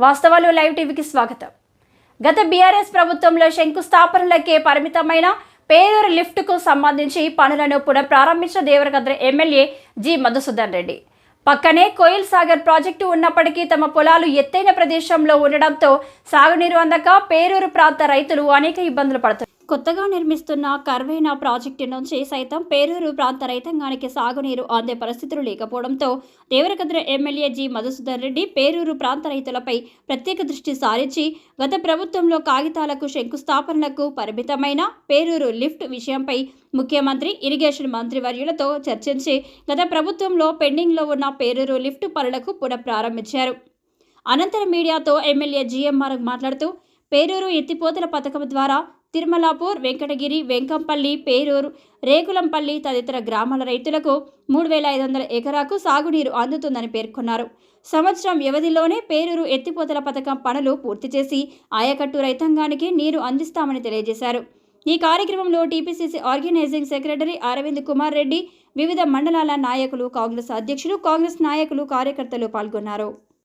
వాస్తవాలు లైవ్ టీవీకి స్వాగతం. గత బీఆర్ఎస్ ప్రభుత్వంలో శంకుస్థాపనలకే పరిమితమైన పేరూరు లిఫ్ట్కు సంబంధించి పనులను పునఃప్రారంభించిన దేవరకద్ర ఎమ్మెల్యే జి మధుసూదన్ రెడ్డి. పక్కనే కోయిల్ సాగర్ ప్రాజెక్టు ఉన్నప్పటికీ తమ పొలాలు ఎత్తైన ప్రదేశంలో ఉండడంతో సాగునీరు అందక పేరూరు ప్రాంత రైతులు అనేక ఇబ్బందులు పడుతున్నారు. కొత్తగా నిర్మిస్తున్న కర్వేనా ప్రాజెక్టు నుంచి సైతం పేరూరు ప్రాంత రైతాంగానికి సాగునీరు అందే పరిస్థితులు లేకపోవడంతో దేవరకద్ర ఎమ్మెల్యే జి మధుసూదన్ రెడ్డి పేరూరు ప్రాంత రైతులపై ప్రత్యేక దృష్టి సారించి గత ప్రభుత్వంలో కాగితాలకు శంకుస్థాపనలకు పరిమితమైన పేరూరు లిఫ్ట్ విషయంపై ముఖ్యమంత్రి ఇరిగేషన్ మంత్రివర్యులతో చర్చించి గత ప్రభుత్వంలో పెండింగ్లో ఉన్న పేరూరు లిఫ్ట్ పనులకు పునఃప్రారంభించారు. అనంతరం మీడియాతో ఎమ్మెల్యే జిఎంఆర్ మాట్లాడుతూ పేరూరు ఎత్తిపోతల పథకం ద్వారా తిరుమలాపూర్, వెంకటగిరి, వెంకంపల్లి, పేరూరు, రేకులంపల్లి తదితర గ్రామాల రైతులకు 3,500 ఎకరాకు సాగునీరు అందుతుందని పేర్కొన్నారు. సంవత్సరం వ్యవధిలోనే పేరూరు ఎత్తిపోతల పథకం పనులు పూర్తి చేసి ఆయకట్టు రైతాంగానికి నీరు అందిస్తామని తెలియజేశారు. ఈ కార్యక్రమంలో TPCC organizing secretary Aravind Kumar Reddy, వివిధ మండలాల నాయకులు, కాంగ్రెస్ అధ్యక్షులు, కాంగ్రెస్ నాయకులు, కార్యకర్తలు పాల్గొన్నారు.